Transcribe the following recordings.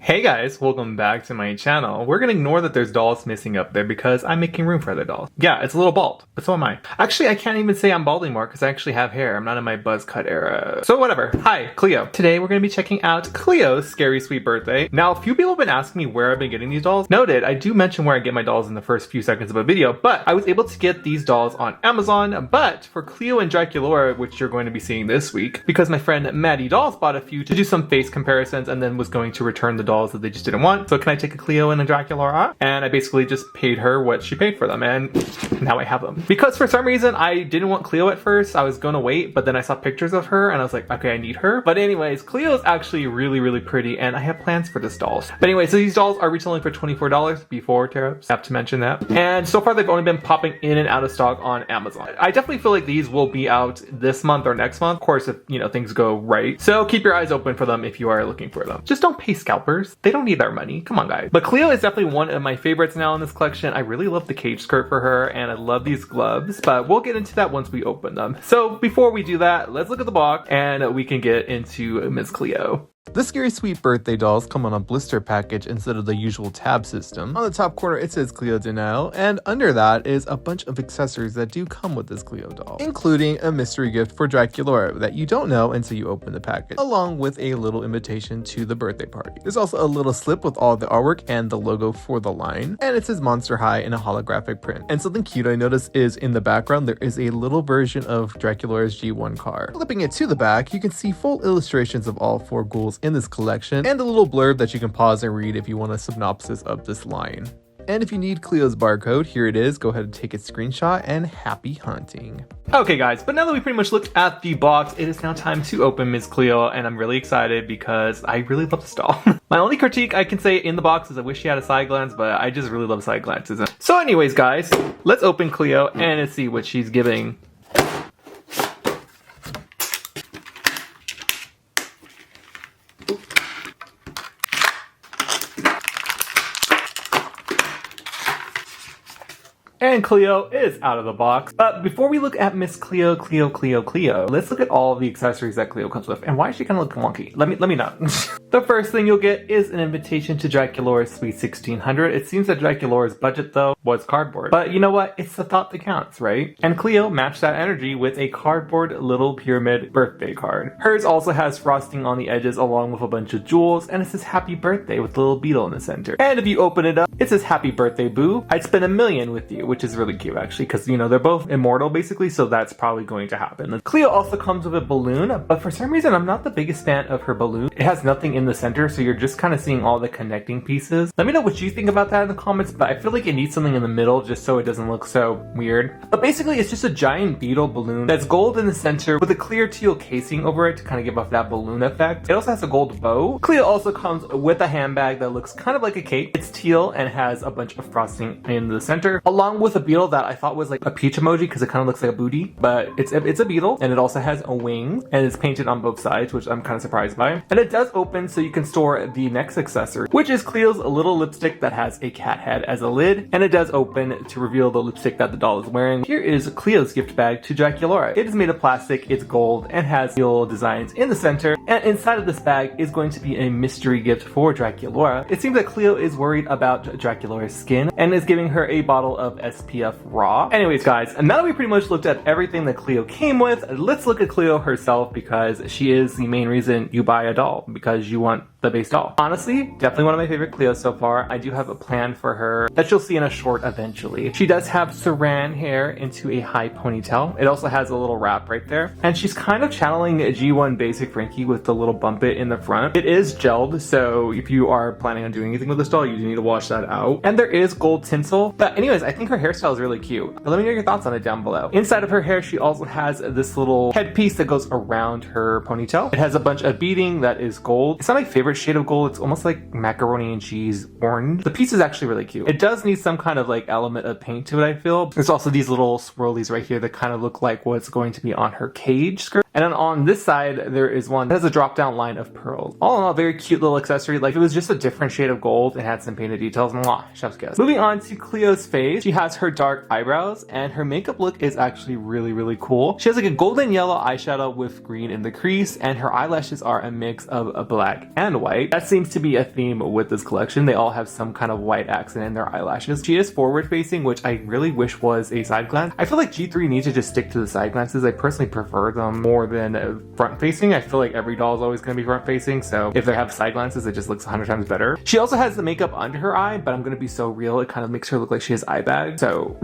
Hey guys, welcome back to my channel. We're gonna ignore that there's dolls missing up there because I'm making room for other dolls. Yeah, it's a little bald, but so am I. Actually, I can't even say I'm bald anymore because I actually have hair. I'm not in my buzz cut era. So whatever. Hi, Cleo. Today we're gonna be checking out Cleo's Scary Sweet Birthday. Now, a few people have been asking me where I've been getting these dolls. Noted, I do mention where I get my dolls in the first few seconds of a video, but I was able to get these dolls on Amazon, but for Cleo and Draculaura, which you're going to be seeing this week, because my friend Maddie Dolls bought a few to do some face comparisons and then was going to return the dolls that they just didn't want. So can I take a Cleo and a Draculaura? And I basically just paid her what she paid for them, and now I have them. Because for some reason, I didn't want Cleo at first. I was gonna wait, but then I saw pictures of her and I was like, okay, I need her. But anyways, Cleo is actually really pretty and I have plans for this dolls. But anyway, so these dolls are retailing for $24 before tariffs. Have to mention that. And so far they've only been popping in and out of stock on Amazon. I definitely feel like these will be out this month or next month. Of course, if things go right. So keep your eyes open for them if you are looking for them. Just don't pay scalpers. They don't need our money. Come on, guys. But Cleo is definitely one of my favorites now in this collection. I really love the cage skirt for her and I love these gloves, but we'll get into that once we open them. So before we do that, let's look at the box and we can get into Miss Cleo. The Scary Sweet Birthday dolls come on a blister package instead of the usual tab system. On the top corner it says Cleo Denial, and under that is a bunch of accessories that do come with this Cleo doll, including a mystery gift for Draculaura that you don't know until you open the package, along with a little invitation to the birthday party. There's also a little slip with all the artwork and the logo for the line, and it says Monster High in a holographic print. And something cute I noticed is in the background there is a little version of Draculaura's G1 car. Flipping it to the back, you can see full illustrations of all four ghouls in this collection and a little blurb that you can pause and read if you want a synopsis of this line. And if you need Cleo's barcode, here it is. Go ahead and take a screenshot and happy hunting. Okay guys, but now that we pretty much looked at the box, it is now time to open Miss Cleo, and I'm really excited because I really love this doll. My only critique I can say in the box is I wish she had a side glance, but I just really love side glances. So anyways guys, let's open Cleo and let's see what she's giving. And Cleo is out of the box. But before we look at Miss Cleo, let's look at all the accessories that Cleo comes with. And why is she kind of looking wonky? Let me know. The first thing you'll get is an invitation to Draculaura's Sweet 1600. It seems that Draculaura's budget though was cardboard. But you know what? It's the thought that counts, right? And Cleo matched that energy with a cardboard little pyramid birthday card. Hers also has frosting on the edges along with a bunch of jewels, and it says happy birthday with a little beetle in the center. And if you open it up, it says happy birthday boo. I'd spend $1 million with you, which is really cute actually, because they're both immortal basically, so that's probably going to happen. Cleo also comes with a balloon, but for some reason I'm not the biggest fan of her balloon. It has nothing in the center, so you're just kind of seeing all the connecting pieces. Let me know what you think about that in the comments, but I feel like it needs something in the middle just so it doesn't look so weird. But basically it's just a giant beetle balloon that's gold in the center with a clear teal casing over it to kind of give off that balloon effect. It also has a gold bow. Cleo also comes with a handbag that looks kind of like a cake. It's teal and has a bunch of frosting in the center, along with a beetle that I thought was like a peach emoji because it kind of looks like a booty, but it's a beetle, and it also has a wing and it's painted on both sides, which I'm kind of surprised by. And it does open so you can store the next accessory, which is Cleo's little lipstick that has a cat head as a lid, and it does open to reveal the lipstick that the doll is wearing. Here is Cleo's gift bag to Draculaura. It is made of plastic, it's gold, and has teal designs in the center, and inside of this bag is going to be a mystery gift for Draculaura. It seems that Cleo is worried about Draculaura's skin and is giving her a bottle of SPF Raw. Anyways guys, and now that we pretty much looked at everything that Cleo came with, let's look at Cleo herself, because she is the main reason you buy a doll, because you want the base doll. Honestly, definitely one of my favorite Cleos so far. I do have a plan for her that you'll see in a short eventually. She does have saran hair into a high ponytail. It also has a little wrap right there. And she's kind of channeling G1 Basic Frankie with the little bump it in the front. It is gelled, so if you are planning on doing anything with this doll, you do need to wash that out. And there is gold tinsel. But anyways, I think her hairstyle is really cute. But let me know your thoughts on it down below. Inside of her hair, she also has this little headpiece that goes around her ponytail. It has a bunch of beading that is gold. It's not my favorite shade of gold. It's almost like macaroni and cheese orange. The piece is actually really cute. It does need some kind of like element of paint to it, I feel. There's also these little swirlies right here that kind of look like what's going to be on her cage skirt. And then on this side, there is one that has a drop down line of pearls. All in all, very cute little accessory. Like, if it was just a different shade of gold and had some painted details, mwah, chef's kiss. Moving on to Cleo's face, she has her dark eyebrows and her makeup look is actually really cool. She has like a golden yellow eyeshadow with green in the crease, and her eyelashes are a mix of black and white. That seems to be a theme with this collection. They all have some kind of white accent in their eyelashes. She is forward facing, which I really wish was a side glance. I feel like G3 needs to just stick to the side glances. I personally prefer them more than front facing. I feel like every doll is always going to be front facing, so if they have side glances, it just looks 100 times better. She also has the makeup under her eye, but I'm going to be so real, it kind of makes her look like she has eye bag, so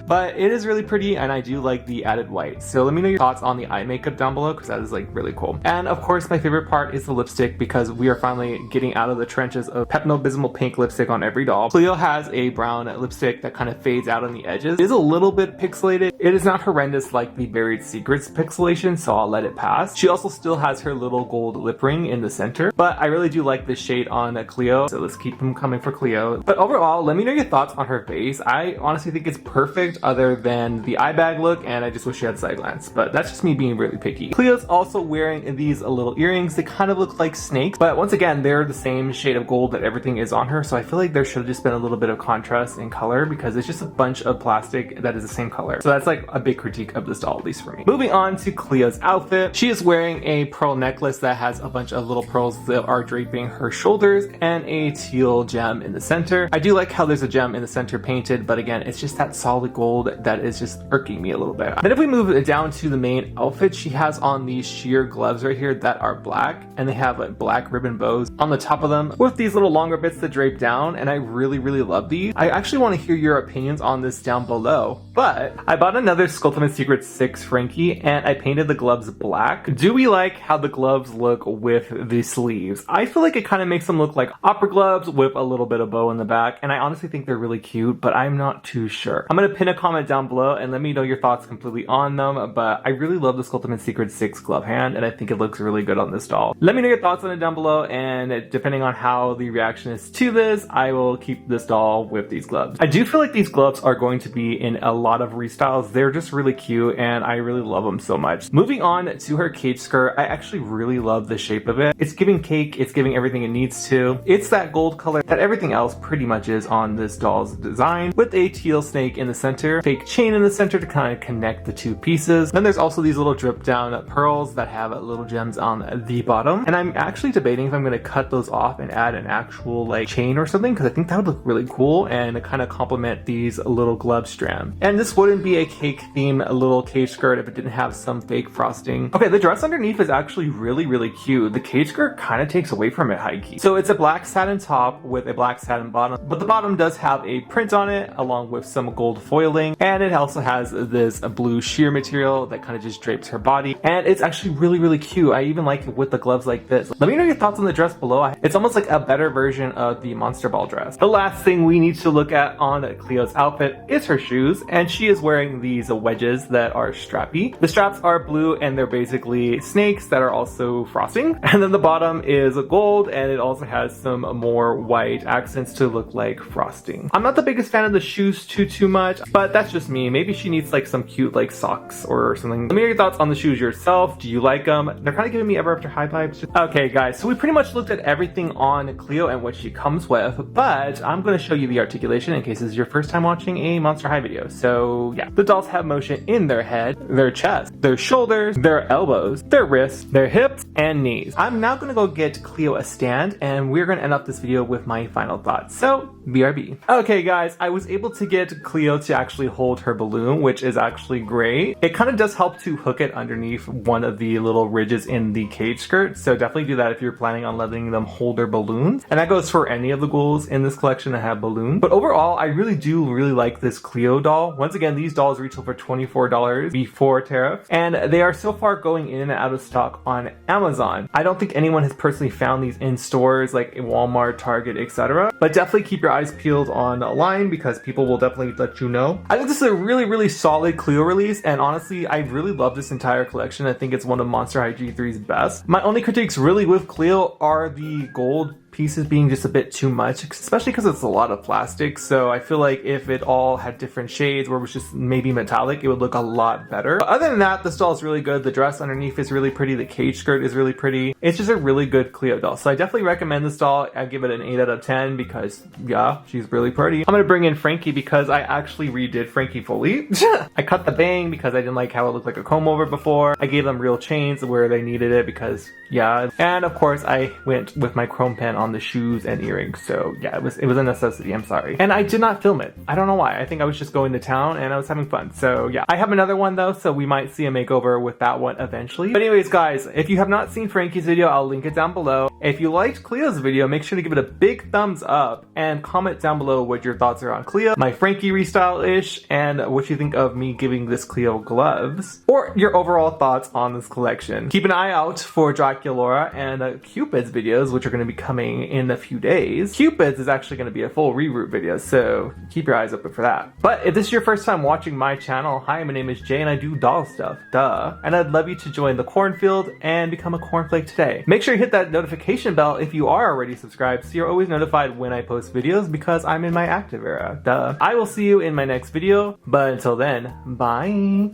but it is really pretty, and I do like the added white. So let me know your thoughts on the eye makeup down below, because that is like really cool. And of course, my favorite part is the lipstick, because we are finally getting out of the trenches of Pepto-Bismol pink lipstick on every doll. Cleo has a brown lipstick that kind of fades out on the edges. It is a little bit pixelated. It is not horrendous like the Buried Secrets pixelation, so I'll let it pass. She also still has her little gold lip ring in the center, but I really do like this shade on Cleo, so let's keep them coming for Cleo. But overall, let me know your thoughts on her face. I honestly think it's perfect other than the eye bag look, and I just wish she had side glance, but that's just me being really picky. Cleo's also wearing these little earrings. They kind of look like snakes, but once again, they're the same shade of gold that everything is on her, so I feel like there should have just been a little bit of contrast in color, because it's just a bunch of plastic that is the same color. So that's like a big critique of this doll, at least for me. Moving on to Cleo's outfit. She is wearing a pearl necklace that has a bunch of little pearls that are draping her shoulders and a teal gem in the center. I do like how there's a gem in the center painted, but again, it's just that solid gold that is just irking me a little bit. Then if we move down to the main outfit, she has on these sheer gloves right here that are black, and they have like black ribbon bows on the top of them with these little longer bits that drape down, and I really love these. I actually want to hear your opinions on this down below, but I bought another Skulltimate Secret 6 Frankie and I painted the gloves black. Do we like how the gloves look with the sleeves? I feel like it kind of makes them look like opera gloves with a little bit of bow in the back, and I honestly think they're really cute, but I'm not too sure. I'm going to pin a comment down below and let me know your thoughts completely on them, but I really love the Skulltimate Secret 6 glove hand, and I think it looks really good on this doll. Let me know your thoughts on it down below, and depending on how the reaction is to this, I will keep this doll with these gloves. I do feel like these gloves are going to be in a lot of restyles. They're just really cute, and I really love them so much. Moving on to her cage skirt, I actually really love the shape of it. It's giving cake, it's giving everything it needs to. It's that gold color that everything else pretty much is on this doll's design, with a teal snake in the center, fake chain in the center to kind of connect the two pieces. Then there's also these little drip down pearls that have little gems on the bottom, and I'm actually debating if I'm going to cut those off and add an actual like chain or something, because I think that would look really cool and kind of complement these little glove strands. And this wouldn't be a cake themed little cage skirt if it didn't have some fake frosting. Okay, the dress underneath is actually really cute. The cage skirt kind of takes away from it high key. So it's a black satin top with a black satin bottom, but the bottom does have a print on it along with some gold foiling, and it also has this blue sheer material that kind of just drapes her body, and it's actually really cute. I even like it with the gloves like this. Let me know your thoughts on the dress below. It's almost like a better version of the Monster Ball dress. The last thing we need to look at on Cleo's outfit is her shoes, and she is wearing these wedges that are strappy. The straps are blue, and they're basically snakes that are also frosting, and then the bottom is gold, and it also has some more white accents to look like frosting. I'm not the biggest fan of the shoes too much, but that's just me. Maybe she needs like some cute like socks or something. Let me know your thoughts on the shoes yourself. Do you like them? They're kind of giving me Ever After High vibes. Okay guys, so we pretty much looked at everything on Cleo and what she comes with, but I'm going to show you the articulation in case this is your first time watching a Monster High video. So yeah, the dolls have motion in their head, their chest, their shoulders, their elbows, their wrists, their hips, and knees. I'm now going to go get Cleo a stand, and we're going to end up this video with my final thoughts. So BRB. Okay guys, I was able to get Cleo to actually hold her balloon, which is actually great. It kind of does help to hook it underneath one of the little ridges in the cage skirt, so definitely do that if you're planning on letting them hold their balloons. And that goes for any of the ghouls in this collection that have balloons. But overall, I really like this Cleo doll. Once again, these dolls retail for $24 before tariff, and they are so far going in and out of stock on Amazon. I don't think anyone has personally found these in stores like Walmart, Target, etc. But definitely keep your eyes peeled online, because people will definitely let you know. I think this is a really solid Cleo release, and honestly, I really love this entire collection. I think it's one of Monster High G3's best. My only critiques really with Cleo are the gold pieces being just a bit too much, especially because it's a lot of plastic. So I feel like if it all had different shades or was just maybe metallic, it would look a lot better. But other than that, the doll is really good. The dress underneath is really pretty. The cage skirt is really pretty. It's just a really good Cleo doll. So I definitely recommend this doll. I give it an 8 out of 10 because yeah, she's really pretty. I'm gonna bring in Frankie because I actually redid Frankie fully. I cut the bang because I didn't like how it looked like a comb over before. I gave them real chains where they needed it because yeah. And of course I went with my chrome pen on the shoes and earrings. So yeah, it was a necessity. I'm sorry. And I did not film it. I don't know why. I think I was just going to town and I was having fun. So yeah, I have another one though, so we might see a makeover with that one eventually. But anyways guys, if you have not seen Frankie's video, I'll link it down below. If you liked Cleo's video, make sure to give it a big thumbs up and comment down below what your thoughts are on Cleo, my Frankie restyle-ish, and what you think of me giving this Cleo gloves, or your overall thoughts on this collection. Keep an eye out for Draculaura and Cupid's videos, which are going to be coming in a few days. Cupid's is actually going to be a full reroute video, so keep your eyes open for that. But if this is your first time watching my channel, hi, my name is Jay and I do doll stuff, duh. And I'd love you to join the cornfield and become a cornflake today. Make sure you hit that notification bell if you are already subscribed so you're always notified when I post videos because I'm in my active era, duh. I will see you in my next video, but until then, bye!